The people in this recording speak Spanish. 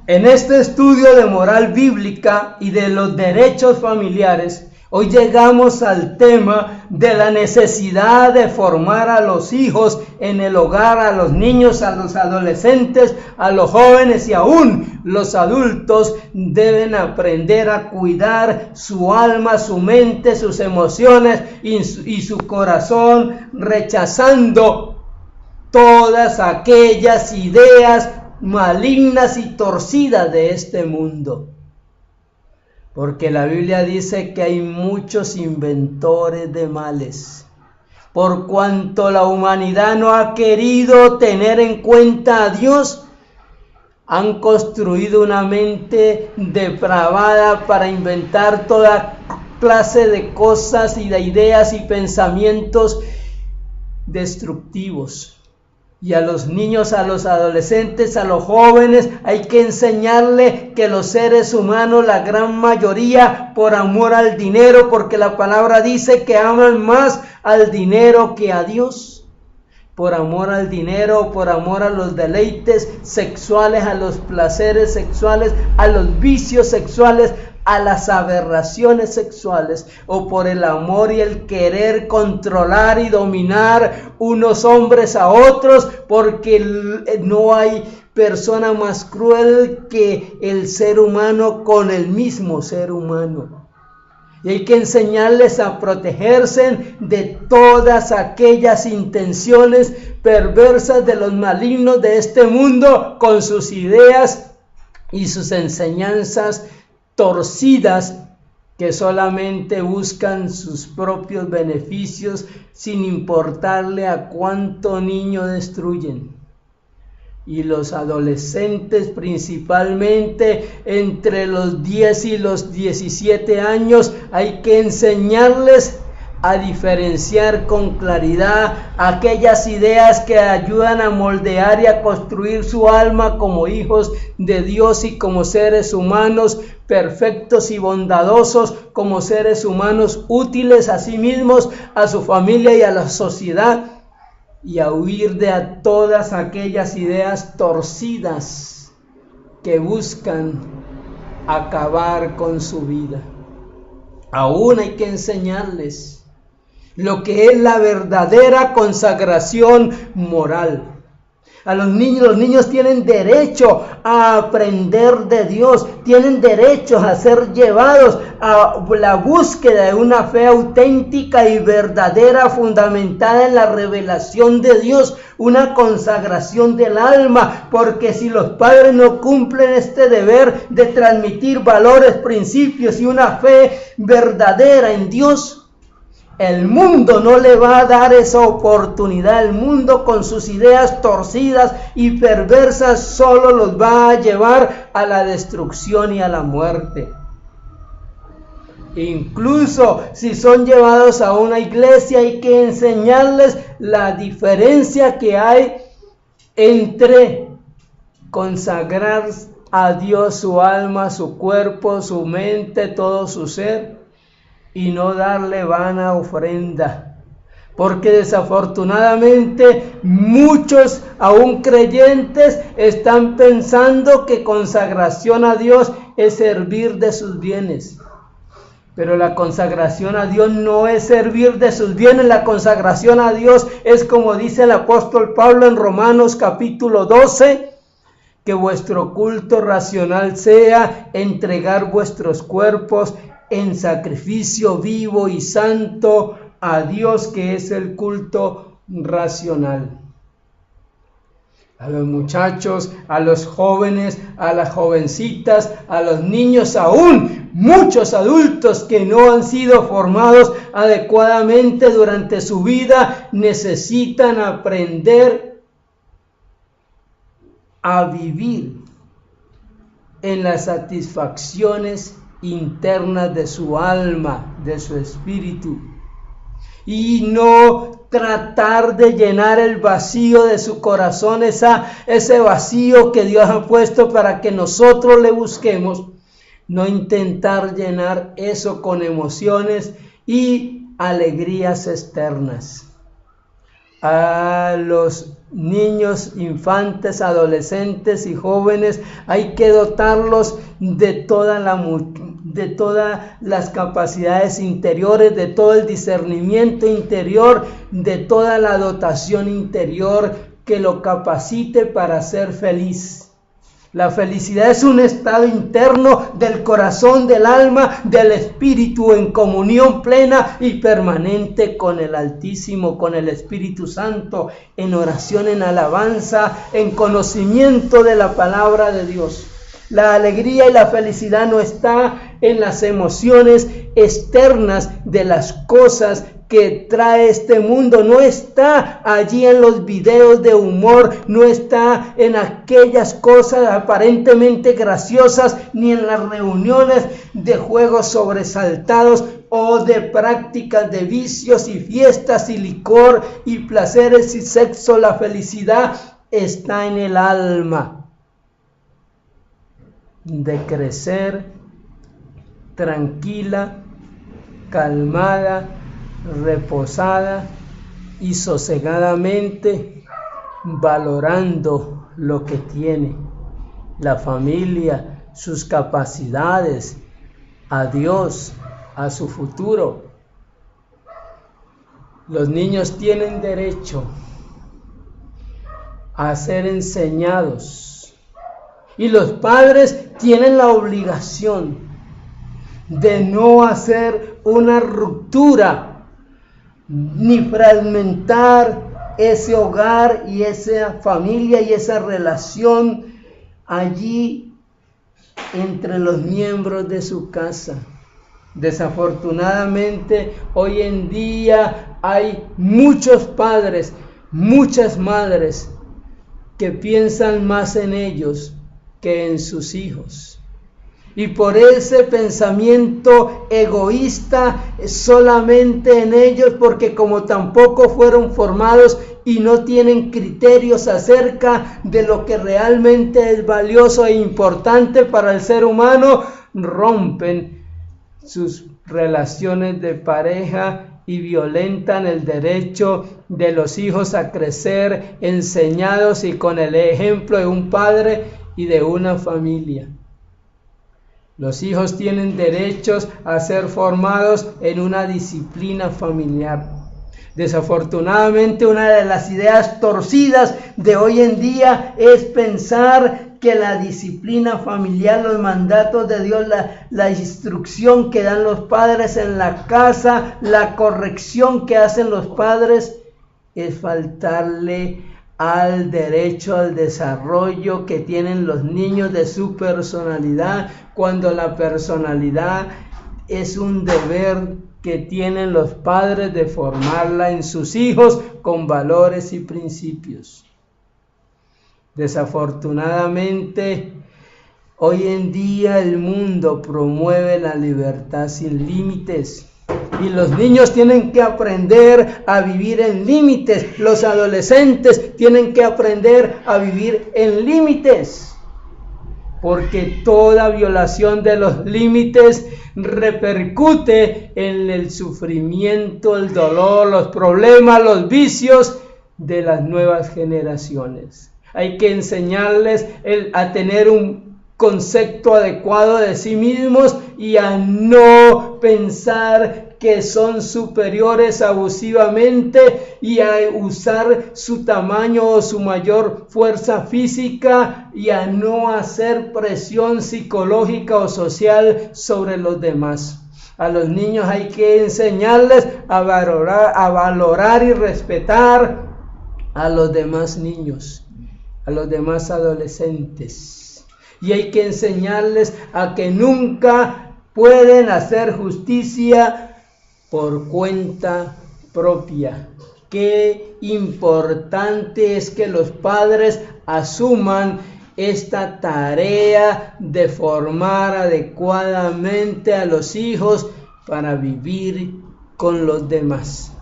En este estudio de moral bíblica y de los derechos familiares, hoy llegamos al tema de la necesidad de formar a los hijos en el hogar, a los niños, a los adolescentes, a los jóvenes y aún los adultos deben aprender a cuidar su alma, su mente, sus emociones y su corazón, rechazando todas aquellas ideas malignas y torcidas de este mundo. Porque la Biblia dice que hay muchos inventores de males. Por cuanto la humanidad no ha querido tener en cuenta a Dios, han construido una mente depravada para inventar toda clase de cosas y de ideas y pensamientos destructivos. Y a los niños, a los adolescentes, a los jóvenes, hay que enseñarle que los seres humanos, la gran mayoría, por amor al dinero, porque la palabra dice que aman más al dinero que a Dios. Por amor al dinero, por amor a los deleites sexuales, a los placeres sexuales, a los vicios sexuales, a las aberraciones sexuales, o por el amor y el querer controlar y dominar unos hombres a otros, porque no hay persona más cruel que el ser humano con el mismo ser humano. Y hay que enseñarles a protegerse de todas aquellas intenciones perversas de los malignos de este mundo, con sus ideas y sus enseñanzas torcidas que solamente buscan sus propios beneficios sin importarle a cuánto niño destruyen. Y los adolescentes, principalmente entre los 10 y los 17 años, hay que enseñarles a diferenciar con claridad aquellas ideas que ayudan a moldear y a construir su alma como hijos de Dios y como seres humanos perfectos y bondadosos, como seres humanos útiles a sí mismos, a su familia y a la sociedad, y a huir de todas aquellas ideas torcidas que buscan acabar con su vida. Aún hay que enseñarles lo que es la verdadera consagración moral. A los niños tienen derecho a aprender de Dios, tienen derecho a ser llevados a la búsqueda de una fe auténtica y verdadera, fundamentada en la revelación de Dios, una consagración del alma, porque si los padres no cumplen este deber de transmitir valores, principios y una fe verdadera en Dios, el mundo no le va a dar esa oportunidad. El mundo, con sus ideas torcidas y perversas, solo los va a llevar a la destrucción y a la muerte. Incluso si son llevados a una iglesia, hay que enseñarles la diferencia que hay entre consagrar a Dios su alma, su cuerpo, su mente, todo su ser, y no darle vana ofrenda, porque desafortunadamente muchos, aún creyentes, están pensando que consagración a Dios es servir de sus bienes. Pero la consagración a Dios no es servir de sus bienes. La consagración a Dios es, como dice el apóstol Pablo en Romanos capítulo 12, que vuestro culto racional sea entregar vuestros cuerpos en sacrificio vivo y santo a Dios, que es el culto racional. A los muchachos, a los jóvenes, a las jovencitas, a los niños, aún muchos adultos que no han sido formados adecuadamente durante su vida, necesitan aprender a vivir en las satisfacciones internas de su alma, de su espíritu, y no tratar de llenar el vacío de su corazón, ese vacío que Dios ha puesto para que nosotros le busquemos. No intentar llenar eso con emociones y alegrías externas. A los niños, infantes, adolescentes y jóvenes hay que dotarlos de todas las capacidades interiores, de todo el discernimiento interior, de toda la dotación interior que lo capacite para ser feliz. La felicidad es un estado interno del corazón, del alma, del espíritu, en comunión plena y permanente con el Altísimo, con el Espíritu Santo, en oración, en alabanza, en conocimiento de la palabra de Dios. La alegría y la felicidad no está en las emociones externas de las cosas que trae este mundo, no está allí en los videos de humor, no está en aquellas cosas aparentemente graciosas, ni en las reuniones de juegos sobresaltados o de prácticas de vicios y fiestas y licor y placeres y sexo. La felicidad está en el alma, de crecer tranquila, calmada, reposada y sosegadamente, valorando lo que tiene, la familia, sus capacidades, a Dios, a su futuro. Los niños tienen derecho a ser enseñados y los padres tienen la obligación de no hacer una ruptura ni fragmentar ese hogar y esa familia y esa relación allí entre los miembros de su casa. Desafortunadamente, hoy en día hay muchos padres, muchas madres que piensan más en ellos que en sus hijos. Y por ese pensamiento egoísta solamente en ellos, porque como tampoco fueron formados y no tienen criterios acerca de lo que realmente es valioso e importante para el ser humano, rompen sus relaciones de pareja y violentan el derecho de los hijos a crecer enseñados y con el ejemplo de un padre y de una familia. Los hijos tienen derechos a ser formados en una disciplina familiar. Desafortunadamente, una de las ideas torcidas de hoy en día es pensar que la disciplina familiar, los mandatos de Dios, la instrucción que dan los padres en la casa, la corrección que hacen los padres, es faltarle al derecho al desarrollo que tienen los niños de su personalidad, cuando la personalidad es un deber que tienen los padres de formarla en sus hijos con valores y principios. Desafortunadamente, hoy en día el mundo promueve la libertad sin límites. Y los niños tienen que aprender a vivir en límites. Los adolescentes tienen que aprender a vivir en límites. Porque toda violación de los límites repercute en el sufrimiento, el dolor, los problemas, los vicios de las nuevas generaciones. Hay que enseñarles a tener un concepto adecuado de sí mismos y a no pensar que son superiores abusivamente y a usar su tamaño o su mayor fuerza física y a no hacer presión psicológica o social sobre los demás. A los niños hay que enseñarles a valorar y respetar a los demás niños, a los demás adolescentes. Y hay que enseñarles a que nunca pueden hacer justicia por cuenta propia. Qué importante es que los padres asuman esta tarea de formar adecuadamente a los hijos para vivir con los demás.